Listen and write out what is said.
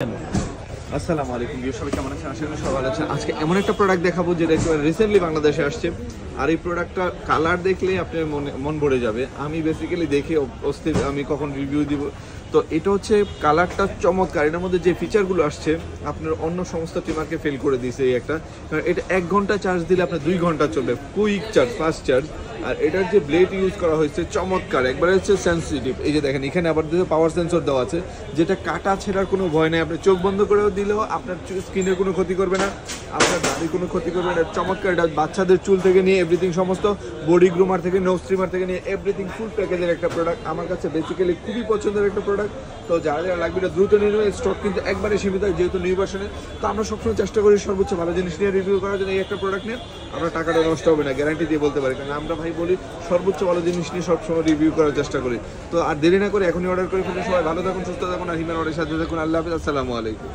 আসসালামু আলাইকুম সবাই কেমন আছেন? আশা করি সবাই ভালো আছেন। আজকে এমন একটা প্রোডাক্ট দেখাবো যেটা রিসেন্টলি বাংলাদেশে আসছে, আর এই প্রোডাক্টটা কালার দেখলেই আপনার মন ভরে যাবে। আমি বেসিক্যালি দেখে অস্থির, আমি কখন রিভিউ দিব। তো এটা হচ্ছে কালারটা চমৎকার, এটার মধ্যে যে ফিচারগুলো আসছে আপনার অন্য সমস্ত টিমারকে ফেল করে দিয়েছে এই একটা। কারণ এটা 1 ঘন্টা চার্জ দিলে আপনার 2 ঘন্টা চলবে, কুইক চার্জ, ফাস্ট চার্জ। আর এটার যে ব্লেড ইউজ করা হয়েছে চমৎকার, একবারে হচ্ছে সেন্সিটিভ। এই যে দেখেন এখানে আবার পাওয়ার সেন্সর দেওয়া আছে, যেটা কাটা ছেঁড়ার কোনো ভয় নেই। আপনি চোখ বন্ধ করেও দিলেও আপনার স্কিনের কোনো ক্ষতি করবে না, আপনার দাড়ির কোনো ক্ষতি করবে না। চমৎকার, এটা বাচ্চাদের চুল থেকে নিয়ে এভরিথিং, সমস্ত বডি গ্রুমার থেকে নোজ ট্রিমার থেকে নিয়ে এভরিথিং ফুল প্যাকেজের একটা প্রোডাক্ট। আমার কাছে বেসিক্যালি খুবই পছন্দের একটা প্রোডাক্ট। তো যারা যারা লাগবে এটা দ্রুত নিয়ে নেবে, স্টক কিন্তু একবারে সীমিত, যেহেতু নিউ ভার্সনে। তো আমরা সবসময় চেষ্টা করি সর্বোচ্চ ভালো জিনিস নিয়ে রিভিউ করার জন্য। এই একটা প্রোডাক্ট নিয়ে আমরা টাকাটা নষ্ট হবে না, গ্যারান্টি দিয়ে বলতে পারি, কারণ আমরা ভাই বলি সর্বোচ্চ ভালো জিনিস নিয়ে সবসময় রিভিউ করার চেষ্টা করি। তো আর দেরি না করে এখনই অর্ডার করে ফেলে। সবাই ভালো থাকুন, সুস্থ থাকুন, আর হিমের অর্ডারের সাথে থাকুন। আল্লাহ হাফিজ, আসসালামু আলাইকুম।